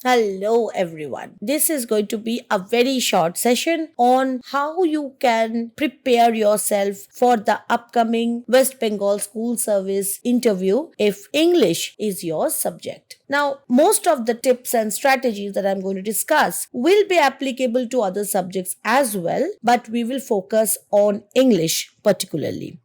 Hello, everyone. This is going to be a very short session on how you can prepare yourself for the upcoming West Bengal School Service interview if English is your subject. Now, most of the tips and strategies that I'm going to discuss will be applicable to other subjects as well, but we will focus on English particularly.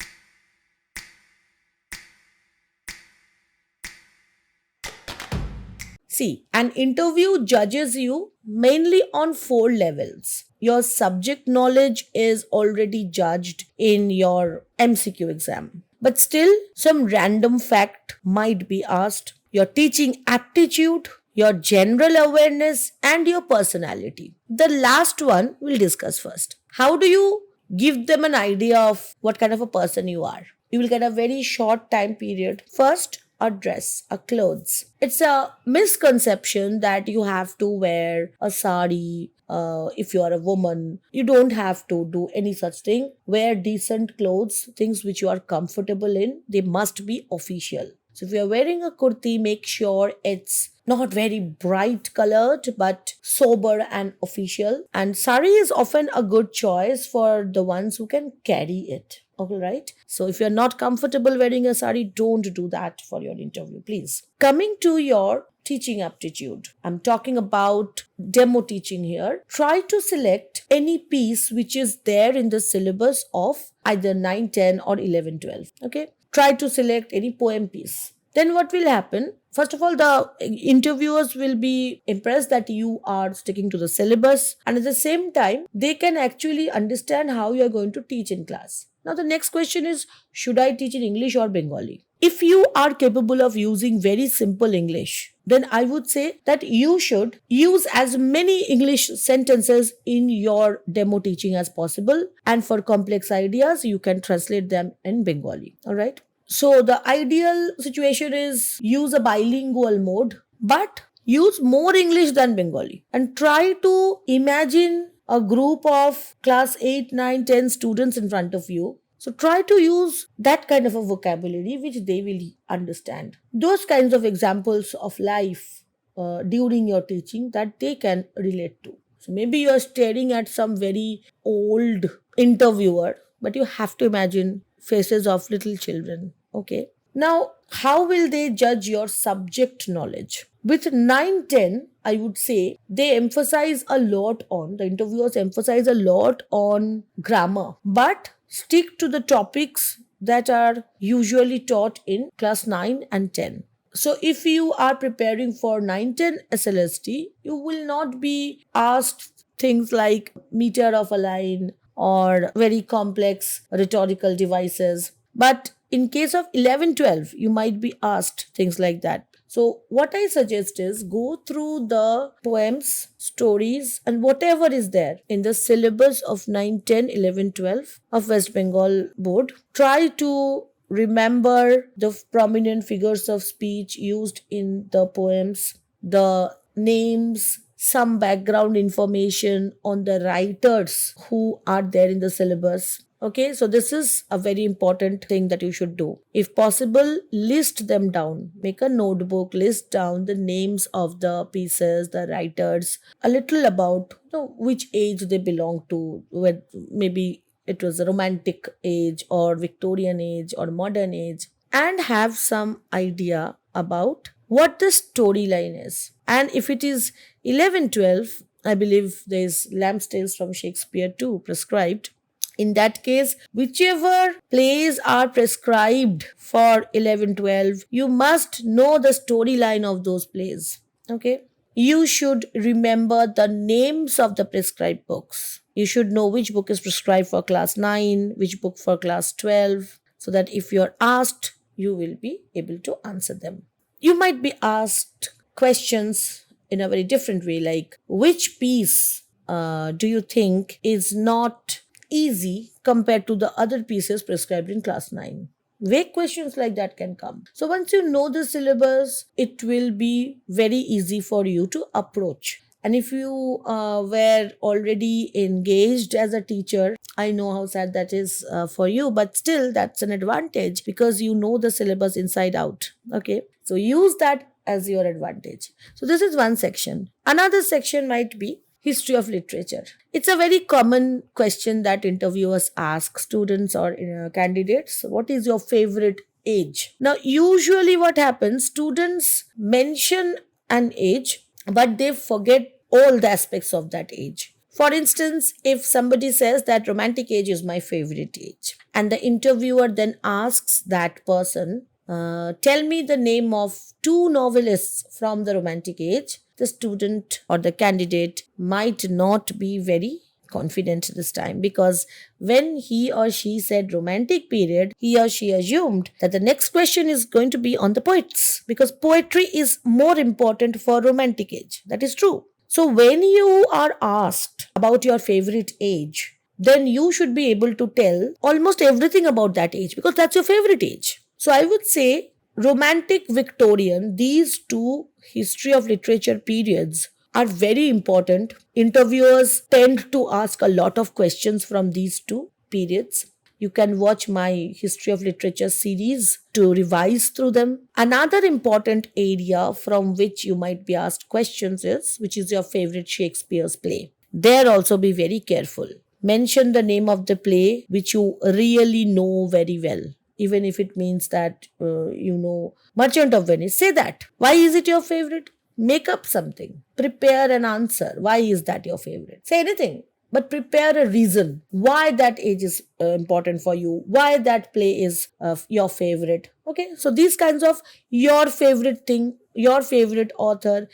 See, an interview judges you mainly on four levels. Your subject knowledge is already judged in your MCQ exam. But still, some random fact might be asked. Your teaching aptitude, your general awareness, and your personality. The last one we'll discuss first. How do you give them an idea of what kind of a person you are? You will get a very short time period. First, a dress, a clothes. It's a misconception that you have to wear a sari. If you are a woman, you don't have to do any such thing. Wear decent clothes, things which you are comfortable in. They must be official. So if you're wearing a kurti, make sure it's not very bright colored but sober and official. And sari is often a good choice for the ones who can carry it. All right. So if you're not comfortable wearing a sari, don't do that for your interview, please. Coming to your teaching aptitude, I'm talking about demo teaching here. Try to select any piece which is there in the syllabus of either 9, 10, or 11, 12. Okay. Try to select any poem piece. Then what will happen? First of all, the interviewers will be impressed that you are sticking to the syllabus, and at the same time, they can actually understand how you are going to teach in class. Now, the next question is, should I teach in English or Bengali? If you are capable of using very simple English, then I would say that you should use as many English sentences in your demo teaching as possible. And for complex ideas, you can translate them in Bengali. All right. So the ideal situation is use a bilingual mode, but use more English than Bengali and try to imagine a group of class 8, 9, 10 students in front of you. So try to use that kind of a vocabulary which they will understand. Those kinds of examples of life during your teaching that they can relate to. So maybe you are staring at some very old interviewer, but you have to imagine faces of little children. Okay. Now, how will they judge your subject knowledge? With 9, 10, I would say they emphasize a lot on, the interviewers emphasize a lot on grammar, but stick to the topics that are usually taught in class 9 and 10. So if you are preparing for 910 SLST, you will not be asked things like meter of a line or very complex rhetorical devices. But in case of 1112, you might be asked things like that. So what I suggest is go through the poems, stories, and whatever is there in the syllabus of 9, 10, 11, 12 of West Bengal board. Try to remember the prominent figures of speech used in the poems, the names, some background information on the writers who are there in the syllabus. Okay, so this is a very important thing that you should do. If possible, list them down. Make a notebook, list down the names of the pieces, the writers, a little about which age they belong to, where maybe it was a romantic age or Victorian age or modern age, and have some idea about what the storyline is. And if it is 11, 12, I believe there's Lamb's Tales from Shakespeare too prescribed. In that case, whichever plays are prescribed for 11, 12, you must know the storyline of those plays. Okay. You should remember the names of the prescribed books. You should know which book is prescribed for class 9, which book for class 12, so that if you're asked, you will be able to answer them. You might be asked questions in a very different way, like which piece do you think is not easy compared to the other pieces prescribed in class 9? Vague questions like that can come. So once you know the syllabus, it will be very easy for you to approach. And if you were already engaged as a teacher, I know how sad that is for you, but still that's an advantage because you know the syllabus inside out. Okay. So use that as your advantage. So this is one section. Another section might be history of literature. It's a very common question that interviewers ask students or candidates. What is your favorite age? Now, usually what happens, students mention an age, but they forget all the aspects of that age. For instance, if somebody says that romantic age is my favorite age, and the interviewer then asks that person, tell me the name of two novelists from the romantic age, the student or the candidate might not be very confident this time, because when he or she said romantic period, he or she assumed that the next question is going to be on the poets, because poetry is more important for romantic age. That is true. So when you are asked about your favorite age, then you should be able to tell almost everything about that age, because that's your favorite age. So I would say romantic, Victorian, these two history of literature periods are very important. Interviewers tend to ask a lot of questions from these two periods. You can watch my history of literature series to revise through them. Another important area from which you might be asked questions is, which is your favorite Shakespeare's play? There also be very careful. Mention the name of the play which you really know very well. Even if it means that you know Merchant of Venice, say that. Why is it your favorite? Make up something. Prepare an answer. Why is that your favorite? Say anything, but prepare a reason why that age is important for you, why that play is your favorite. Okay, so these kinds of your favorite thing, your favorite author,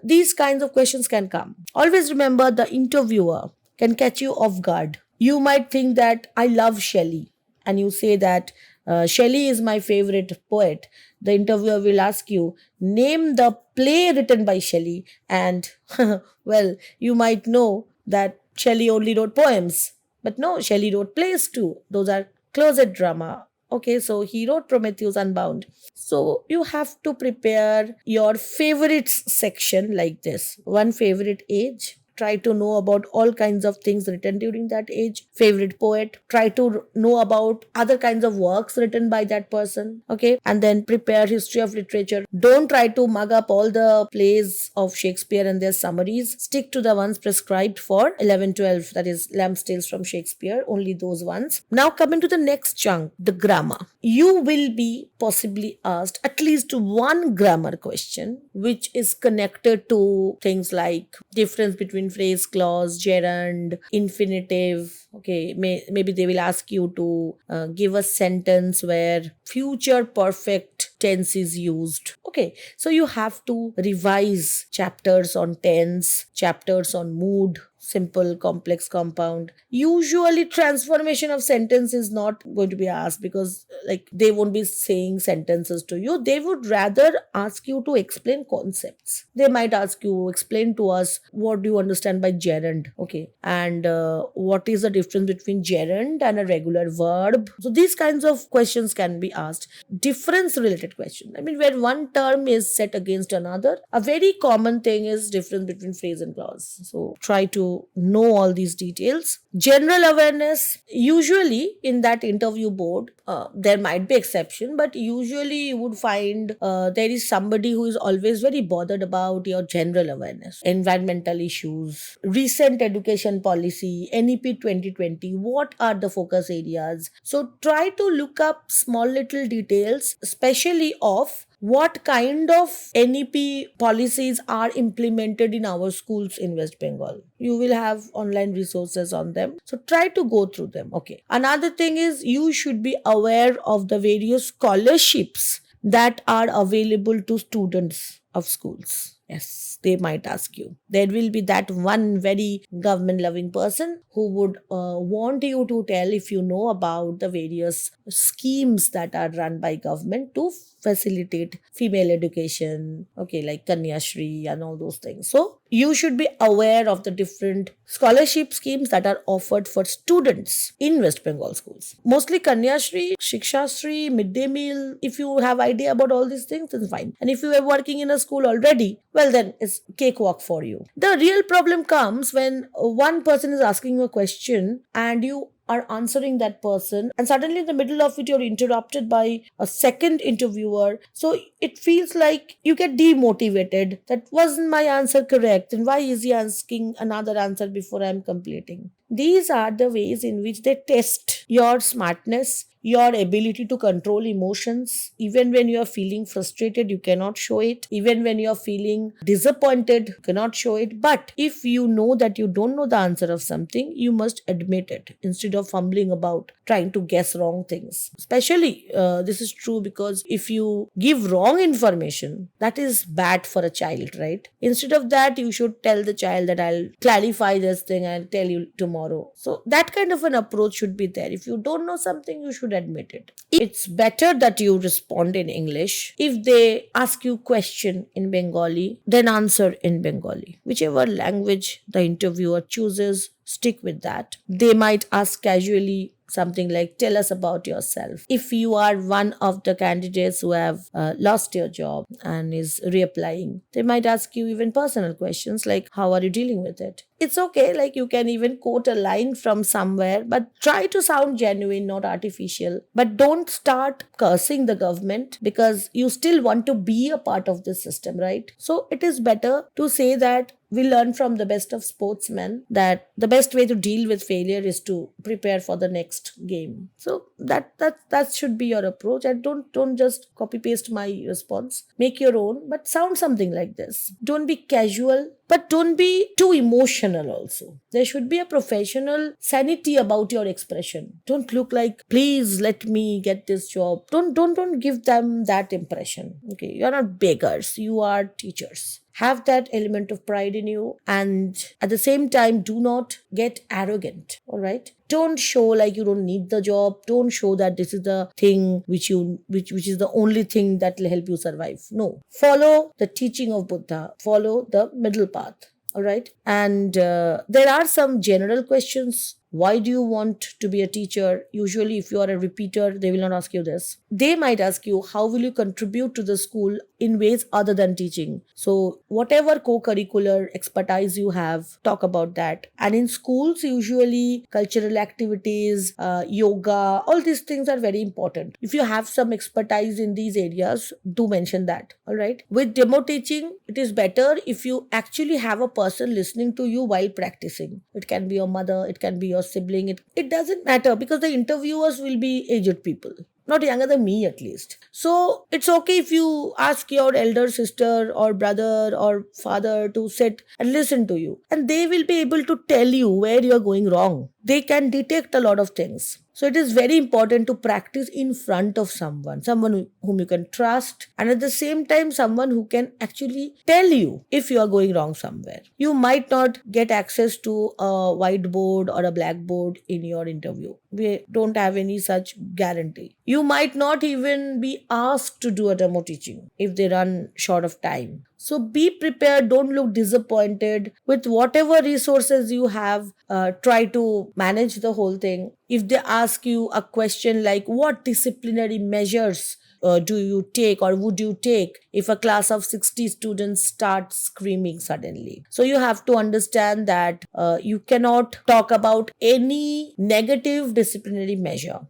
these kinds of questions can come. Always remember, the interviewer can catch you off guard. You might think that I love Shelley, and you say that Shelley is my favorite poet. The interviewer will ask you, name the play written by Shelley, and well, you might know that Shelley only wrote poems. But no, Shelley wrote plays too. Those are closet drama. Okay, so he wrote Prometheus Unbound. So you have to prepare your favorites section like this. One favorite age. Try to know about all kinds of things written during that age. Favorite poet. Try to know about other kinds of works written by that person. Okay. And then prepare history of literature. Don't try to mug up all the plays of Shakespeare and their summaries. Stick to the ones prescribed for 11, 12. That is Lamb's Tales from Shakespeare. Only those ones. Now coming to the next chunk, the grammar. You will be possibly asked at least one grammar question which is connected to things like difference between phrase, clause, gerund, infinitive. Okay, maybe they will ask you to give a sentence where future perfect tense is used. Okay, so you have to revise chapters on tense, chapters on mood, simple, complex, compound. Usually transformation of sentence is not going to be asked, because like they won't be saying sentences to you. They would rather ask you to explain concepts. They might ask you, explain to us what do you understand by gerund. Okay, and what is the difference between gerund and a regular verb. So these kinds of questions can be asked. Difference related question. I mean, where one term is set against another. A very common thing is difference between phrase and clause. So try to know all these details. General awareness, usually in that interview board, there might be exception, but usually you would find there is somebody who is always very bothered about your general awareness, environmental issues, recent education policy, NEP 2020, what are the focus areas. So try to look up small little details, especially of what kind of NEP policies are implemented in our schools in West Bengal. You will have online resources on them. So try to go through them. Okay. Another thing is, you should be aware of the various scholarships that are available to students of schools. Yes, they might ask you. There will be that one very government loving person who would want you to tell if you know about the various schemes that are run by government to facilitate female education. Okay, like Kanya Shri and all those things. So you should be aware of the different scholarship schemes that are offered for students in West Bengal schools. Mostly Kanya Shri, Shiksha Shri, midday meal. If you have idea about all these things, then fine. And if you are working in a school already, well, then it's cakewalk for you. The real problem comes when one person is asking you a question and you are answering that person, and suddenly in the middle of it you're interrupted by a second interviewer. So it feels like you get demotivated. That wasn't my answer correct, and why is he asking another answer before I'm completing? These are the ways in which they test your smartness, your ability to control emotions. Even when you are feeling frustrated, you cannot show it. Even when you are feeling disappointed, you cannot show it. But if you know that you don't know the answer of something, you must admit it instead of fumbling about trying to guess wrong things. Especially, this is true because if you give wrong information, that is bad for a child, right? Instead of that, you should tell the child that I'll clarify this thing and tell you tomorrow. So that kind of an approach should be there. If you don't know something, you should admit it. It's better that you respond in English. If they ask you question in Bengali, then answer in Bengali. Whichever language the interviewer chooses, stick with that. They might ask casually something like, tell us about yourself. If you are one of the candidates who have lost your job and is reapplying, they might ask you even personal questions like, how are you dealing with it? It's okay, like you can even quote a line from somewhere, but try to sound genuine, not artificial. But don't start cursing the government because you still want to be a part of the system, right? So it is better to say that we learn from the best of sportsmen that the best way to deal with failure is to prepare for the next game. So that should be your approach, and don't just copy paste my response. Make your own, but sound something like this. Don't be casual, but don't be too emotional also. There should be a professional sanity about your expression. Don't look like, please let me get this job. Don't give them that impression. Okay, you're not beggars, you are teachers. Have that element of pride in you, and at the same time, do not get arrogant. All right. Don't show like you don't need the job. Don't show that this is the thing which is the only thing that will help you survive. No. Follow the teaching of Buddha. Follow the middle path. All right. And there are some general questions. Why do you want to be a teacher? Usually, if you are a repeater, they will not ask you this. They might ask you, how will you contribute to the school in ways other than teaching? So, whatever co-curricular expertise you have, talk about that. And in schools, usually cultural activities, yoga, all these things are very important. If you have some expertise in these areas, do mention that. All right. With demo teaching, it is better if you actually have a person listening to you while practicing. It can be your mother, it can be your sibling. It doesn't matter because the interviewers will be aged people, not younger than me at least. So it's okay if you ask your elder sister or brother or father to sit and listen to you, and they will be able to tell you where you're going wrong. They can detect a lot of things. So it is very important to practice in front of someone whom you can trust, and at the same time someone who can actually tell you if you are going wrong somewhere. You might not get access to a whiteboard or a blackboard in your interview. We don't have any such guarantee. You might not even be asked to do a demo teaching if they run short of time. So be prepared, don't look disappointed. With whatever resources you have, try to manage the whole thing. If they ask you a question like, what disciplinary measures do you take or would you take if a class of 60 students start screaming suddenly? So you have to understand that you cannot talk about any negative disciplinary measure.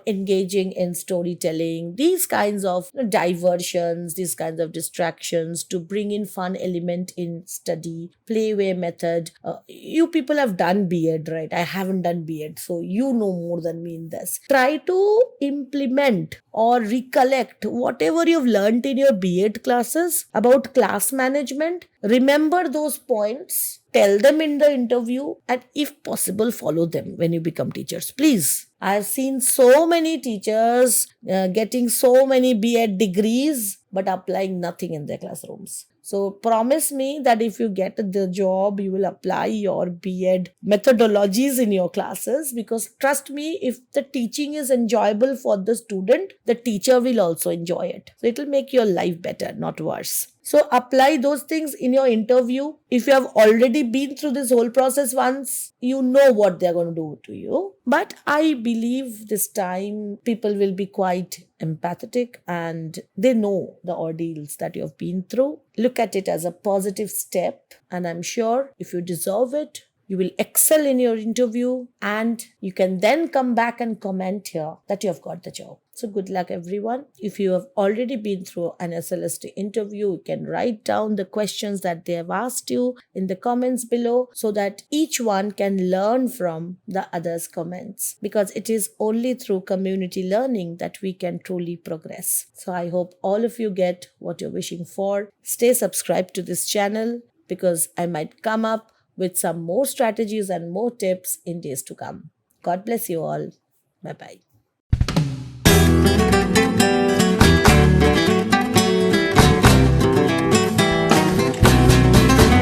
Engaging in storytelling, these kinds of diversions, these kinds of distractions to bring in fun element in study, playway method. You people have done B.Ed, right? I haven't done B.Ed, so you know more than me in this. Try to implement or recollect whatever you've learned in your B.Ed classes about class management. Remember those points, tell them in the interview, and if possible, follow them when you become teachers. Please. I've seen so many teachers getting so many B.Ed degrees but applying nothing in their classrooms. So promise me that if you get the job, you will apply your B.Ed methodologies in your classes, because trust me, if the teaching is enjoyable for the student, the teacher will also enjoy it. So it will make your life better, not worse. So apply those things in your interview. If you have already been through this whole process once, you know what they're going to do to you. But I believe this time people will be quite empathetic and they know the ordeals that you have been through. Look at it as a positive step, and I'm sure if you deserve it, you will excel in your interview, and you can then come back and comment here that you have got the job. So good luck, everyone. If you have already been through an SLST interview, you can write down the questions that they have asked you in the comments below so that each one can learn from the other's comments, because it is only through community learning that we can truly progress. So I hope all of you get what you're wishing for. Stay subscribed to this channel, because I might come up with some more strategies and more tips in days to come. God bless you all. Bye bye.